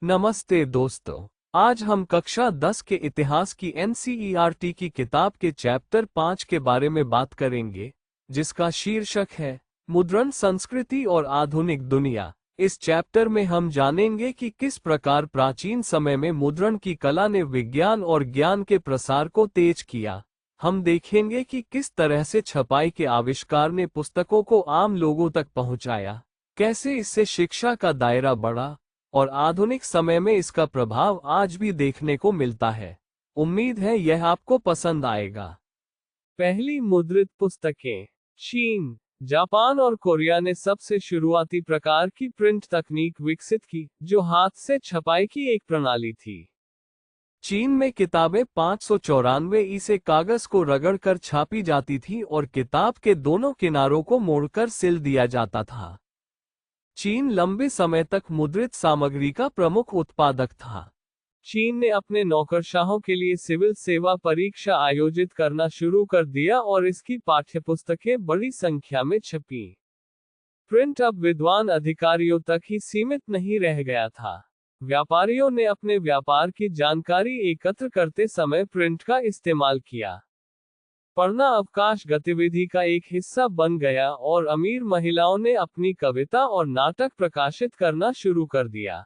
नमस्ते दोस्तों। आज हम कक्षा 10 के इतिहास की एनसीईआरटी की किताब के चैप्टर 5 के बारे में बात करेंगे, जिसका शीर्षक है मुद्रण संस्कृति और आधुनिक दुनिया। इस चैप्टर में हम जानेंगे कि किस प्रकार प्राचीन समय में मुद्रण की कला ने विज्ञान और ज्ञान के प्रसार को तेज किया। हम देखेंगे कि किस तरह से छपाई के आविष्कार ने पुस्तकों को आम लोगों तक पहुंचाया, कैसे इससे शिक्षा का दायरा बढ़ा और आधुनिक समय में इसका प्रभाव आज भी देखने को मिलता है। उम्मीद है यह आपको पसंद आएगा। पहली मुद्रित पुस्तकें। चीन, जापान और कोरिया ने सबसे शुरुआती प्रकार की प्रिंट तकनीक विकसित की, जो हाथ से छपाई की एक प्रणाली थी। चीन में किताबें 594 से कागज को रगड़कर छापी जाती थी और किताब के दोनों किनारों को मोड़कर सिल दिया जाता था। चीन लंबे समय तक मुद्रित सामग्री का प्रमुख उत्पादक था। चीन ने अपने नौकरशाहों के लिए सिविल सेवा परीक्षा आयोजित करना शुरू कर दिया और इसकी पाठ्यपुस्तकें बड़ी संख्या में छपीं। प्रिंट अब विद्वान अधिकारियों तक ही सीमित नहीं रह गया था। व्यापारियों ने अपने व्यापार की जानकारी एकत्र करते समय प्रिंट का इस्तेमाल किया। पढ़ना अवकाश गतिविधि का एक हिस्सा बन गया और अमीर महिलाओं ने अपनी कविता और नाटक प्रकाशित करना शुरू कर दिया।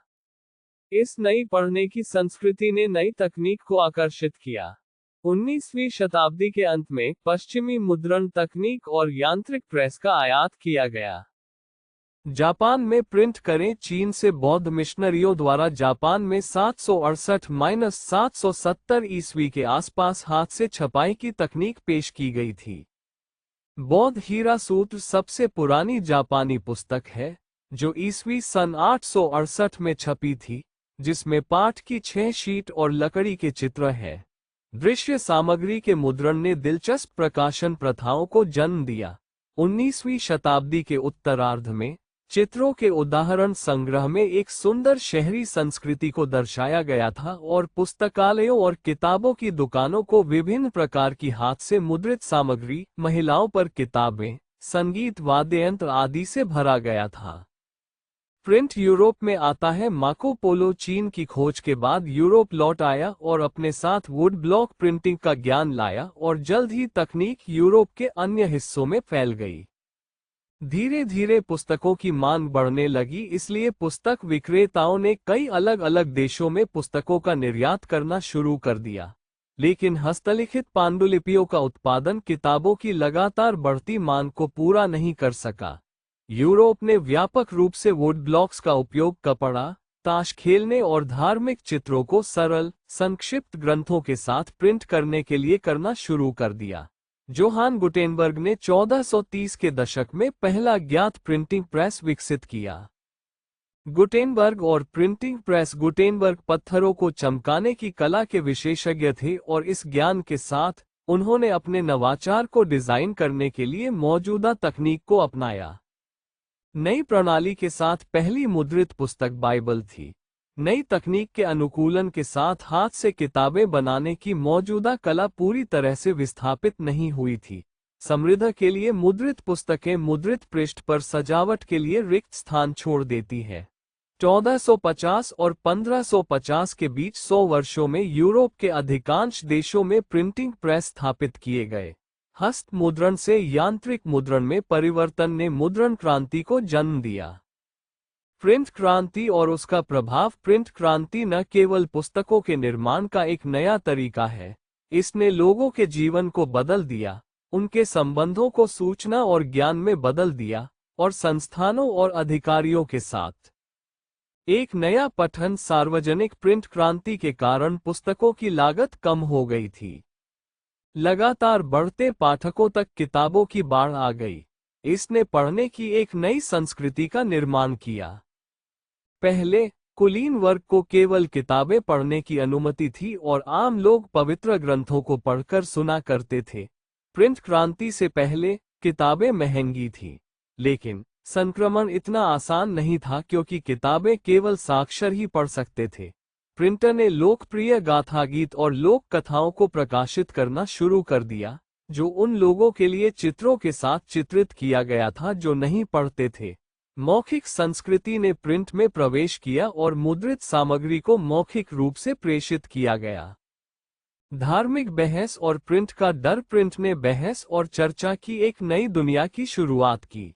इस नई पढ़ने की संस्कृति ने नई तकनीक को आकर्षित किया। 19वीं शताब्दी के अंत में पश्चिमी मुद्रण तकनीक और यांत्रिक प्रेस का आयात किया गया। जापान में प्रिंट करें। चीन से बौद्ध मिशनरियों द्वारा जापान में 768-770 ईस्वी के आसपास हाथ से छपाई की तकनीक पेश की गई थी। बौद्ध हीरा सूत्र सबसे पुरानी जापानी पुस्तक है, जो ईस्वी सन 868 में छपी थी, जिसमें पाठ की 6 शीट और लकड़ी के चित्र हैं। दृश्य सामग्री के मुद्रण ने दिलचस्प प्रकाशन प्रथाओं को जन्म दिया। 19वीं शताब्दी के उत्तरार्ध में चित्रों के उदाहरण संग्रह में एक सुंदर शहरी संस्कृति को दर्शाया गया था और पुस्तकालयों और किताबों की दुकानों को विभिन्न प्रकार की हाथ से मुद्रित सामग्री, महिलाओं पर किताबें, संगीत, वाद्य यंत्र आदि से भरा गया था। प्रिंट यूरोप में आता है। मार्को पोलो चीन की खोज के बाद यूरोप लौट आया और अपने साथ वुड ब्लॉक प्रिंटिंग का ज्ञान लाया और जल्द ही तकनीक यूरोप के अन्य हिस्सों में फैल गई। धीरे धीरे पुस्तकों की मांग बढ़ने लगी, इसलिए पुस्तक विक्रेताओं ने कई अलग अलग देशों में पुस्तकों का निर्यात करना शुरू कर दिया। लेकिन हस्तलिखित पांडुलिपियों का उत्पादन किताबों की लगातार बढ़ती मांग को पूरा नहीं कर सका। यूरोप ने व्यापक रूप से वुड ब्लॉक्स का उपयोग कपड़ा, ताश खेलने और धार्मिक चित्रों को सरल, संक्षिप्त ग्रंथों के साथ प्रिंट करने के लिए करना शुरू कर दिया। जोहान गुटेनबर्ग ने 1430 के दशक में पहला ज्ञात प्रिंटिंग प्रेस विकसित किया। गुटेनबर्ग और प्रिंटिंग प्रेस। गुटेनबर्ग पत्थरों को चमकाने की कला के विशेषज्ञ थे और इस ज्ञान के साथ उन्होंने अपने नवाचार को डिजाइन करने के लिए मौजूदा तकनीक को अपनाया। नई प्रणाली के साथ पहली मुद्रित पुस्तक बाइबल थी। नई तकनीक के अनुकूलन के साथ हाथ से किताबें बनाने की मौजूदा कला पूरी तरह से विस्थापित नहीं हुई थी। समृद्ध के लिए मुद्रित पुस्तकें मुद्रित पृष्ठ पर सजावट के लिए रिक्त स्थान छोड़ देती हैं। 1450 और 1550 के बीच 100 वर्षों में यूरोप के अधिकांश देशों में प्रिंटिंग प्रेस स्थापित किए गए। हस्त मुद्रण से यांत्रिक मुद्रण में परिवर्तन ने मुद्रण क्रांति को जन्म दिया। प्रिंट क्रांति और उसका प्रभाव। प्रिंट क्रांति न केवल पुस्तकों के निर्माण का एक नया तरीका है, इसने लोगों के जीवन को बदल दिया, उनके संबंधों को सूचना और ज्ञान में बदल दिया और संस्थानों और अधिकारियों के साथ एक नया पठन। सार्वजनिक प्रिंट क्रांति के कारण पुस्तकों की लागत कम हो गई थी। लगातार बढ़ते पाठकों तक किताबों की बाढ़ आ गई। इसने पढ़ने की एक नई संस्कृति का निर्माण किया। पहले कुलीन वर्ग को केवल किताबें पढ़ने की अनुमति थी और आम लोग पवित्र ग्रंथों को पढ़कर सुना करते थे। प्रिंट क्रांति से पहले किताबें महंगी थीं, लेकिन संक्रमण इतना आसान नहीं था क्योंकि किताबें केवल साक्षर ही पढ़ सकते थे। प्रिंटर ने लोकप्रिय गाथा गीत और लोक कथाओं को प्रकाशित करना शुरू कर दिया, जो उन लोगों के लिए चित्रों के साथ चित्रित किया गया था जो नहीं पढ़ते थे। मौखिक संस्कृति ने प्रिंट में प्रवेश किया और मुद्रित सामग्री को मौखिक रूप से प्रेषित किया गया। धार्मिक बहस और प्रिंट का डर। प्रिंट ने बहस और चर्चा की एक नई दुनिया की शुरुआत की।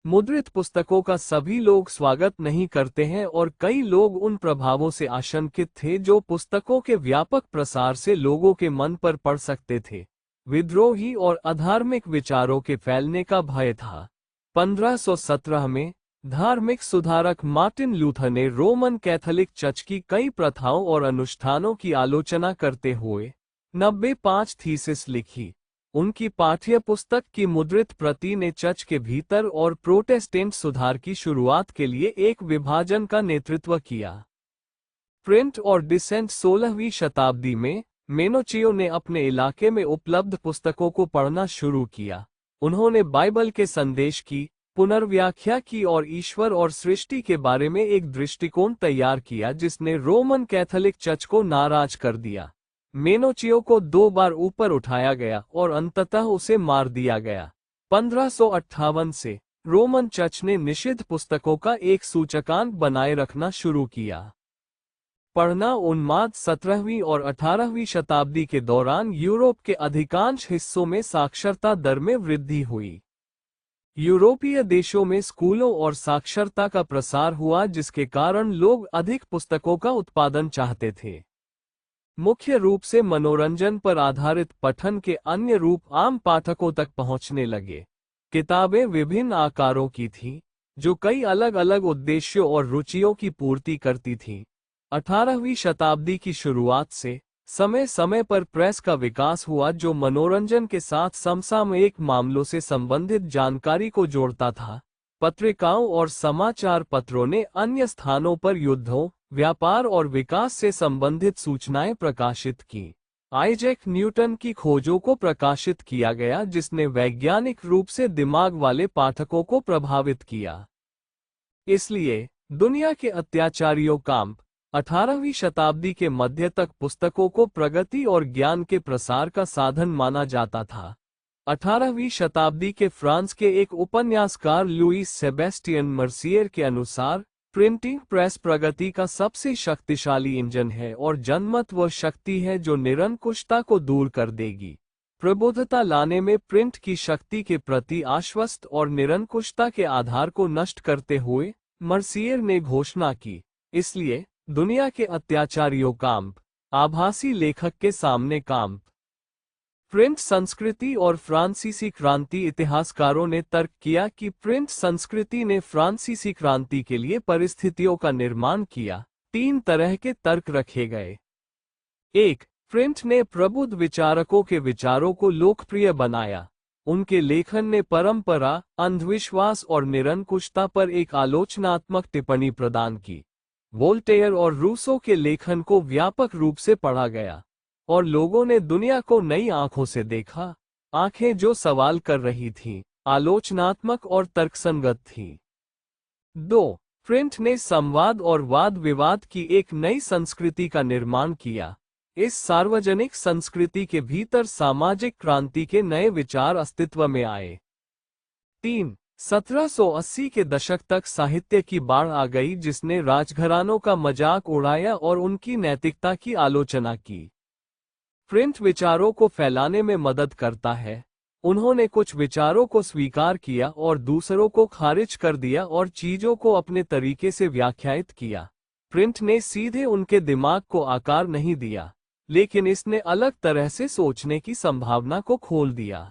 मुद्रित पुस्तकों का सभी लोग स्वागत नहीं करते हैं और कई लोग उन प्रभावों से आशंकित थे जो पुस्तकों के व्यापक प्रसार से लोगों के मन पर पड़ सकते थे। विद्रोही और अधार्मिक विचारों के फैलने का भय था। 1517 में धार्मिक सुधारक मार्टिन लूथर ने रोमन कैथोलिक चर्च की कई प्रथाओं और अनुष्ठानों की आलोचना करते हुए 95 थीसिस लिखी। उनकी पाठ्य पुस्तक की मुद्रित प्रति ने चर्च के भीतर और प्रोटेस्टेंट सुधार की शुरुआत के लिए एक विभाजन का नेतृत्व किया। प्रिंट और डिसेंट। 16वीं शताब्दी में मेनोचियो ने अपने इलाके में उपलब्ध पुस्तकों को पढ़ना शुरू किया। उन्होंने बाइबल के संदेश की पुनर्व्याख्या की और ईश्वर और सृष्टि के बारे में एक दृष्टिकोण तैयार किया जिसने रोमन कैथोलिक चर्च को नाराज कर दिया। मेनोचियो को 2 बार ऊपर उठाया गया और अंततः उसे मार दिया गया। 1558 से रोमन चर्च ने निषिद्ध पुस्तकों का एक सूचकांक बनाए रखना शुरू किया। पढ़ना उन्माद। 17वीं और 18वीं शताब्दी के दौरान यूरोप के अधिकांश हिस्सों में साक्षरता दर में वृद्धि हुई। यूरोपीय देशों में स्कूलों और साक्षरता का प्रसार हुआ जिसके कारण लोग अधिक पुस्तकों का उत्पादन चाहते थे। मुख्य रूप से मनोरंजन पर आधारित पठन के अन्य रूप आम पाठकों तक पहुंचने लगे। किताबें विभिन्न आकारों की थीं, जो कई अलग अलग उद्देश्यों और रुचियों की पूर्ति करती थीं। 18वीं शताब्दी की शुरुआत से समय समय पर प्रेस का विकास हुआ जो मनोरंजन के साथ समसामयिक मामलों से संबंधित जानकारी को जोड़ता था। पत्रिकाओं और समाचार पत्रों ने अन्य स्थानों पर युद्धों, व्यापार और विकास से संबंधित सूचनाएं प्रकाशित की। आइजैक न्यूटन की खोजों को प्रकाशित किया गया जिसने वैज्ञानिक रूप से दिमाग वाले पाठकों को प्रभावित किया। इसलिए दुनिया के अत्याचारियों काम्प 18वीं शताब्दी के मध्य तक पुस्तकों को प्रगति और ज्ञान के प्रसार का साधन माना जाता था। 18वीं शताब्दी के फ्रांस के एक उपन्यासकार लुईस सेबेस्टियन मर्सियर के अनुसार प्रिंटिंग प्रेस प्रगति का सबसे शक्तिशाली इंजन है और जनमत वह शक्ति है जो निरंकुशता को दूर कर देगी। प्रबुद्धता लाने में प्रिंट की शक्ति के प्रति आश्वस्त और निरंकुशता के आधार को नष्ट करते हुए मर्सियर ने घोषणा की। इसलिए दुनिया के अत्याचारियों काम्प आभासी लेखक के सामने काम्प। प्रिंट संस्कृति और फ्रांसीसी क्रांति। इतिहासकारों ने तर्क किया कि प्रिंट संस्कृति ने फ्रांसीसी क्रांति के लिए परिस्थितियों का निर्माण किया। 3 तरह के तर्क रखे गए। 1. प्रिंट ने प्रबुद्ध विचारकों के विचारों को लोकप्रिय बनाया। उनके लेखन ने परंपरा, अंधविश्वास और निरंकुशता पर एक आलोचनात्मक टिप्पणी प्रदान की। वोल्टेयर और रूसो के लेखन को व्यापक रूप से पढ़ा गया और लोगों ने दुनिया को नई आंखों से देखा, आंखें जो सवाल कर रही थीं, आलोचनात्मक और तर्कसंगत थीं। 2. प्रिंट ने संवाद और वाद विवाद की एक नई संस्कृति का निर्माण किया। इस सार्वजनिक संस्कृति के भीतर सामाजिक क्रांति के नए विचार अस्तित्व में आए। 3. 1780 के दशक तक साहित्य की बाढ़ आ गई जिसने राजघरानों का मजाक उड़ाया और उनकी नैतिकता की आलोचना की। प्रिंट विचारों को फैलाने में मदद करता है। उन्होंने कुछ विचारों को स्वीकार किया और दूसरों को खारिज कर दिया और चीजों को अपने तरीके से व्याख्यायित किया। प्रिंट ने सीधे उनके दिमाग को आकार नहीं दिया, लेकिन इसने अलग तरह से सोचने की संभावना को खोल दिया।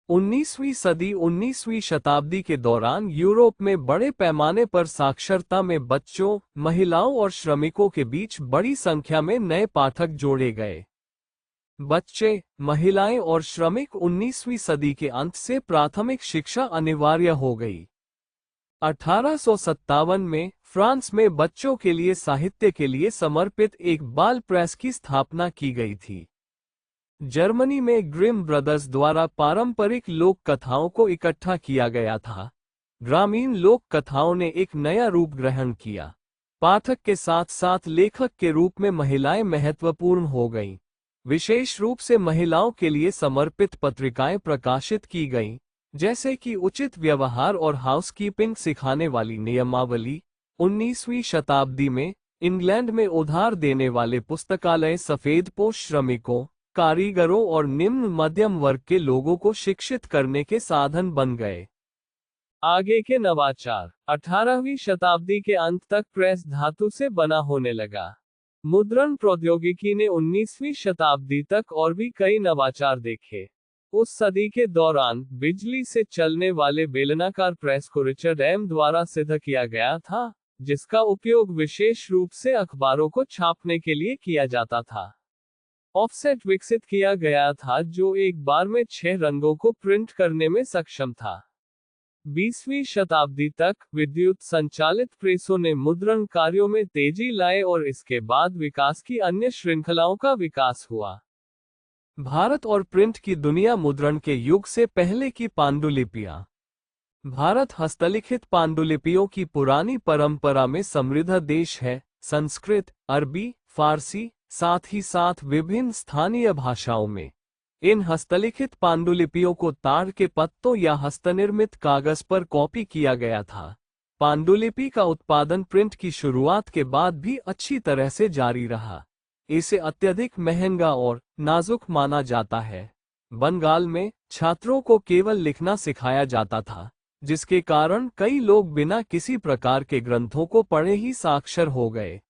19वीं सदी 19वीं शताब्दी के दौरान यूरोप में बड़े पैमाने पर साक्षरता में बच्चों, महिलाओं और श्रमिकों के बीच बड़ी संख्या में नए पाठक जोड़े गए। बच्चे, महिलाएं और श्रमिक 19वीं सदी के अंत से प्राथमिक शिक्षा अनिवार्य हो गई। 1857 में फ्रांस में बच्चों के लिए साहित्य के लिए समर्पित एक बाल प्रेस की स्थापना की गई थी। जर्मनी में ग्रिम ब्रदर्स द्वारा पारंपरिक लोक कथाओं को इकट्ठा किया गया था। ग्रामीण लोक कथाओं ने एक नया रूप ग्रहण किया। पाठक के साथ साथ लेखक के रूप में महिलाएं महत्वपूर्ण हो गईं। विशेष रूप से महिलाओं के लिए समर्पित पत्रिकाएं प्रकाशित की गईं, जैसे कि उचित व्यवहार और हाउसकीपिंग सिखाने वाली नियमावली। 19वीं शताब्दी में इंग्लैंड में उधार देने वाले पुस्तकालय सफेदपोश श्रमिकों, कारीगरों और निम्न मध्यम वर्ग के लोगों को शिक्षित करने के साधन बन गए। आगे के नवाचार। 18वीं शताब्दी के अंत तक प्रेस धातु से बना होने लगा। मुद्रण प्रौद्योगिकी ने 19वीं शताब्दी तक और भी कई नवाचार देखे। उस सदी के दौरान बिजली से चलने वाले बेलनाकार प्रेस को रिचर्ड एम द्वारा सिद्ध किया गया था, जिसका उपयोग विशेष रूप से अखबारों को छापने के लिए किया जाता था। ऑफसेट विकसित किया गया था जो एक बार में 6 रंगों को प्रिंट करने में सक्षम था। 20वीं शताब्दी तक विद्युत संचालित प्रेसों ने मुद्रण कार्यों में तेजी लाए और इसके बाद विकास की अन्य श्रृंखलाओं का विकास हुआ। भारत और प्रिंट की दुनिया। मुद्रण के युग से पहले की पांडुलिपियां। भारत हस्तलिखित पांडुलिपियों की पुरानी परंपरा में समृद्ध देश है। संस्कृत, अरबी, फारसी, साथ ही साथ विभिन्न स्थानीय भाषाओं में इन हस्तलिखित पांडुलिपियों को ताड़ के पत्तों या हस्तनिर्मित कागज पर कॉपी किया गया था। पांडुलिपि का उत्पादन प्रिंट की शुरुआत के बाद भी अच्छी तरह से जारी रहा। इसे अत्यधिक महंगा और नाजुक माना जाता है। बंगाल में छात्रों को केवल लिखना सिखाया जाता था, जिसके कारण कई लोग बिना किसी प्रकार के ग्रंथों को पढ़े ही साक्षर हो गए।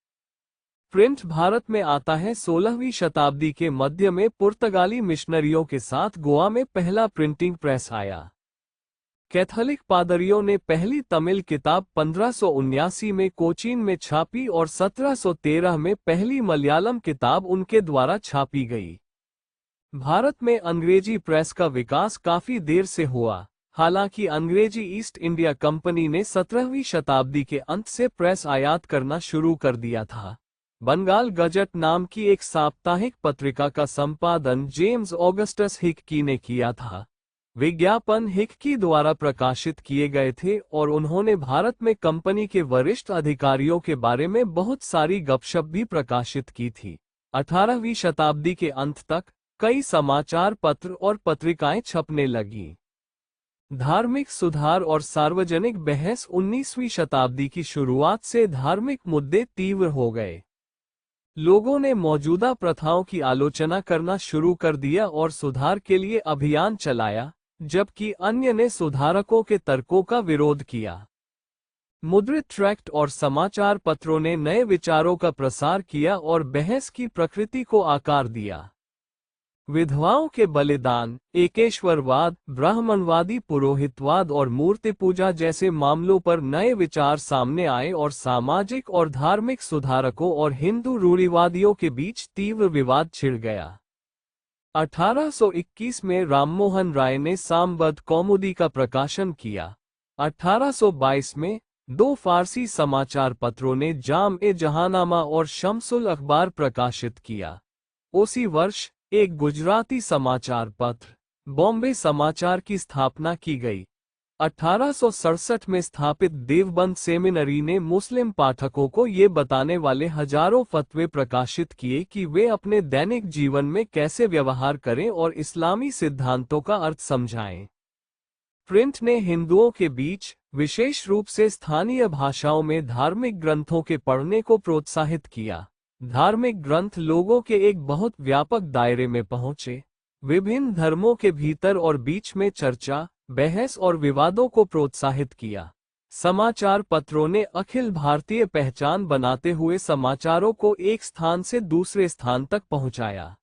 प्रिंट भारत में आता है 16वीं शताब्दी के मध्य में पुर्तगाली मिशनरियों के साथ गोवा में पहला प्रिंटिंग प्रेस आया। कैथोलिक पादरियों ने पहली तमिल किताब 1579 में कोचीन में छापी और 1713 में पहली मलयालम किताब उनके द्वारा छापी गई। भारत में अंग्रेजी प्रेस का विकास काफी देर से हुआ। हालांकि अंग्रेजी ईस्ट इंडिया कंपनी ने 17वीं शताब्दी के अंत से प्रेस आयात करना शुरू कर दिया था। बंगाल गजट नाम की एक साप्ताहिक पत्रिका का संपादन जेम्स ऑगस्टस हिक्की ने किया था। विज्ञापन हिक्की द्वारा प्रकाशित किए गए थे और उन्होंने भारत में कंपनी के वरिष्ठ अधिकारियों के बारे में बहुत सारी गपशप भी प्रकाशित की थी। 18वीं शताब्दी के अंत तक कई समाचार पत्र और पत्रिकाएं छपने लगीं। धार्मिक सुधार और सार्वजनिक बहस। 19वीं शताब्दी की शुरुआत से धार्मिक मुद्दे तीव्र हो गए। लोगों ने मौजूदा प्रथाओं की आलोचना करना शुरू कर दिया और सुधार के लिए अभियान चलाया, जबकि अन्य ने सुधारकों के तर्कों का विरोध किया। मुद्रित ट्रैक्ट और समाचार पत्रों ने नए विचारों का प्रसार किया और बहस की प्रकृति को आकार दिया। विधवाओं के बलिदान, एकेश्वरवाद, ब्राह्मणवादी पुरोहितवाद और मूर्ति पूजा जैसे मामलों पर नए विचार सामने आए और सामाजिक और धार्मिक सुधारकों और हिंदू रूढ़िवादियों के बीच तीव्र विवाद छिड़ गया। 1821 में राममोहन राय ने सामबद्ध कौमुदी का प्रकाशन किया। 1822 में 2 फारसी समाचार पत्रों ने जाम-ए-जहानामा और शम्सुल अखबार प्रकाशित किया। उसी वर्ष एक गुजराती समाचार पत्र, बॉम्बे समाचार की स्थापना की गई। 1867 में स्थापित देवबंद सेमिनरी ने मुस्लिम पाठकों को ये बताने वाले हजारों फतवे प्रकाशित किए कि वे अपने दैनिक जीवन में कैसे व्यवहार करें और इस्लामी सिद्धांतों का अर्थ समझाएं। प्रिंट ने हिंदुओं के बीच, विशेष रूप से स्थानीय भाषाओं में धार्मिक ग्रंथों के पढ़ने को प्रोत्साहित किया। धार्मिक ग्रंथ लोगों के एक बहुत व्यापक दायरे में पहुंचे। विभिन्न धर्मों के भीतर और बीच में चर्चा, बहस और विवादों को प्रोत्साहित किया। समाचार पत्रों ने अखिल भारतीय पहचान बनाते हुए समाचारों को एक स्थान से दूसरे स्थान तक पहुंचाया।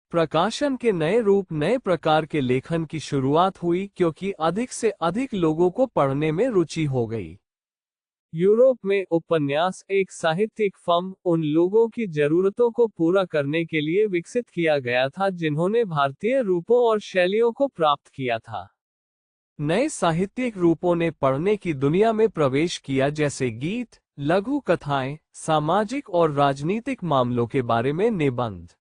प्रकाशन के नए रूप, नए प्रकार के लेखन की शुरुआत हुई क्योंकि अधिक से अधिक लोगों को पढ़ने में रुचि हो गई। यूरोप में उपन्यास एक साहित्यिक फॉर्म उन लोगों की जरूरतों को पूरा करने के लिए विकसित किया गया था जिन्होंने भारतीय रूपों और शैलियों को प्राप्त किया था। नए साहित्यिक रूपों ने पढ़ने की दुनिया में प्रवेश किया, जैसे गीत, लघु कथाएं, सामाजिक और राजनीतिक मामलों के बारे में निबंध।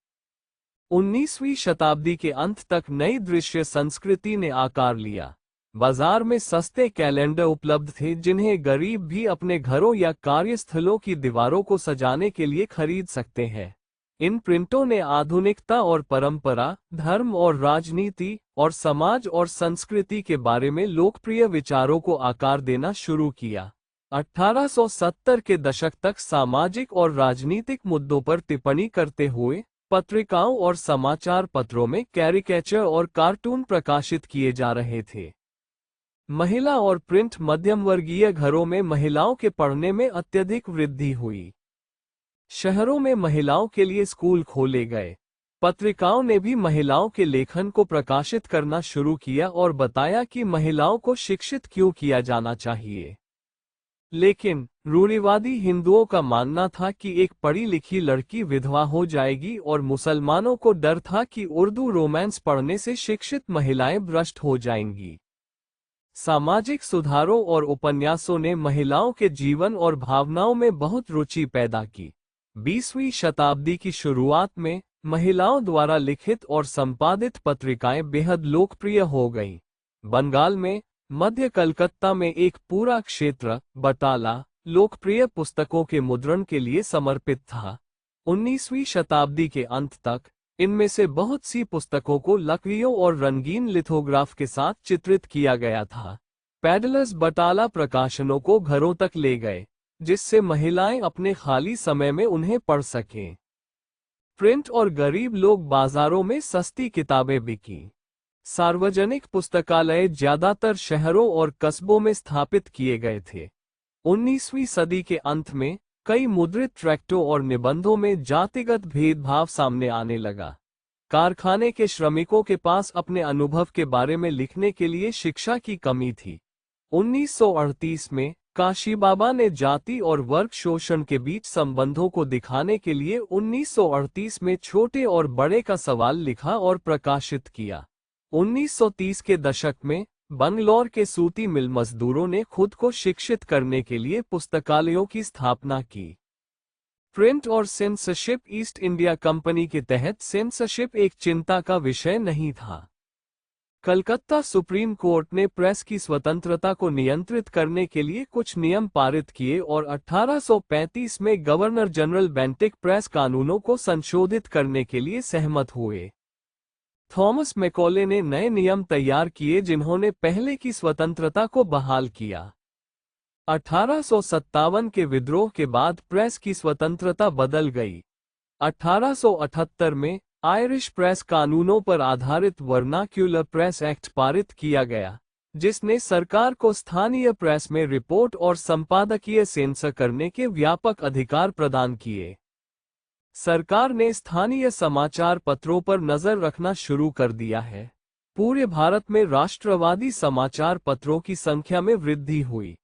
19वीं शताब्दी के अंत तक नई दृश्य संस्कृति ने आकार लिया। बाजार में सस्ते कैलेंडर उपलब्ध थे जिन्हें गरीब भी अपने घरों या कार्यस्थलों की दीवारों को सजाने के लिए खरीद सकते हैं। इन प्रिंटों ने आधुनिकता और परंपरा, धर्म और राजनीति और समाज और संस्कृति के बारे में लोकप्रिय विचारों को आकार देना शुरू किया। 1870 के दशक तक सामाजिक और राजनीतिक मुद्दों पर टिप्पणी करते हुए पत्रिकाओं और समाचार पत्रों में कैरिकेचर और कार्टून प्रकाशित किए जा रहे थे। महिला और प्रिंट मध्यम वर्गीय घरों में महिलाओं के पढ़ने में अत्यधिक वृद्धि हुई। शहरों में महिलाओं के लिए स्कूल खोले गए। पत्रिकाओं ने भी महिलाओं के लेखन को प्रकाशित करना शुरू किया और बताया कि महिलाओं को शिक्षित क्यों किया जाना चाहिए। लेकिन रूढ़िवादी हिंदुओं का मानना था कि एक पढ़ी लिखी लड़की विधवा हो जाएगी और मुसलमानों को डर था कि उर्दू रोमांस पढ़ने से शिक्षित महिलाएं भ्रष्ट हो जाएंगी। सामाजिक सुधारों और उपन्यासों ने महिलाओं के जीवन और भावनाओं में बहुत रुचि पैदा की। 20वीं शताब्दी की शुरुआत में महिलाओं द्वारा लिखित और संपादित पत्रिकाएं बेहद लोकप्रिय हो गईं। बंगाल में मध्य कलकत्ता में एक पूरा क्षेत्र बटाला लोकप्रिय पुस्तकों के मुद्रण के लिए समर्पित था। 19वीं शताब्दी के अंत तक इनमें से बहुत सी पुस्तकों को लकड़ियों और रंगीन लिथोग्राफ के साथ चित्रित किया गया था। पैडलर्स बटाला प्रकाशनों को घरों तक ले गए, जिससे महिलाएं अपने खाली समय में उन्हें पढ़ सकें। प्रिंट और गरीब लोग बाजारों में सस्ती किताबें बिकी। सार्वजनिक पुस्तकालय ज्यादातर शहरों और कस्बों में स्थापित किए गए थे। 19वीं सदी के अंत में कई मुद्रित ट्रैक्टों और निबंधों में जातिगत भेदभाव सामने आने लगा। कारखाने के श्रमिकों के पास अपने अनुभव के बारे में लिखने के लिए शिक्षा की कमी थी। 1938 में काशीबाबा ने जाति और वर्ग शोषण के बीच संबंधों को दिखाने के लिए 1938 में छोटे और बड़े का सवाल लिखा और प्रकाशित किया। 1930 के दशक में बंगलौर के सूती मिल मजदूरों ने खुद को शिक्षित करने के लिए पुस्तकालयों की स्थापना की। प्रिंट और सेंसरशिप ईस्ट इंडिया कंपनी के तहत सेंसरशिप एक चिंता का विषय नहीं था। कलकत्ता सुप्रीम कोर्ट ने प्रेस की स्वतंत्रता को नियंत्रित करने के लिए कुछ नियम पारित किए और 1835 में गवर्नर जनरल बेंटिक प्रेस कानूनों को संशोधित करने के लिए सहमत हुए। थॉमस मैकॉले ने नए नियम तैयार किए जिन्होंने पहले की स्वतंत्रता को बहाल किया। 1857 के विद्रोह के बाद प्रेस की स्वतंत्रता बदल गई। 1878 में आयरिश प्रेस कानूनों पर आधारित वर्नाक्यूलर प्रेस एक्ट पारित किया गया, जिसने सरकार को स्थानीय प्रेस में रिपोर्ट और संपादकीय सेंसर करने के व्यापक अधिकार प्रदान किए। सरकार ने स्थानीय समाचार पत्रों पर नजर रखना शुरू कर दिया है। पूरे भारत में राष्ट्रवादी समाचार पत्रों की संख्या में वृद्धि हुई।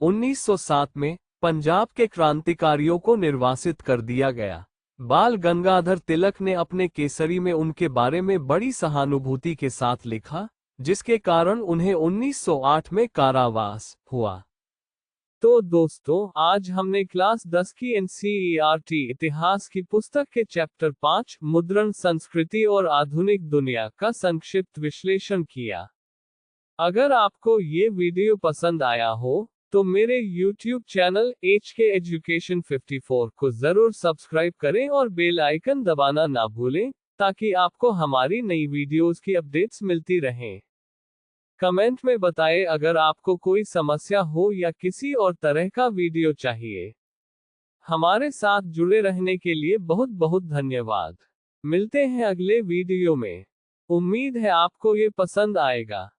1907 में पंजाब के क्रांतिकारियों को निर्वासित कर दिया गया। बाल गंगाधर तिलक ने अपने केसरी में उनके बारे में बड़ी सहानुभूति के साथ लिखा, जिसके कारण उन्हें 1908 में कारावास हुआ। तो दोस्तों, आज हमने क्लास 10 की एनसीईआरटी इतिहास की पुस्तक के चैप्टर 5 मुद्रण संस्कृति और आधुनिक दुनिया का संक्षिप्त विश्लेषण किया। अगर आपको ये वीडियो पसंद आया हो तो मेरे YouTube चैनल HK Education 54 को जरूर सब्सक्राइब करें और बेल आइकन दबाना ना भूलें, ताकि आपको हमारी नई वीडियोस की अपडेट्स मिलती रहें। कमेंट में बताएं अगर आपको कोई समस्या हो या किसी और तरह का वीडियो चाहिए। हमारे साथ जुड़े रहने के लिए बहुत बहुत धन्यवाद। मिलते हैं अगले वीडियो में। उम्मीद है आपको ये पसंद आएगा।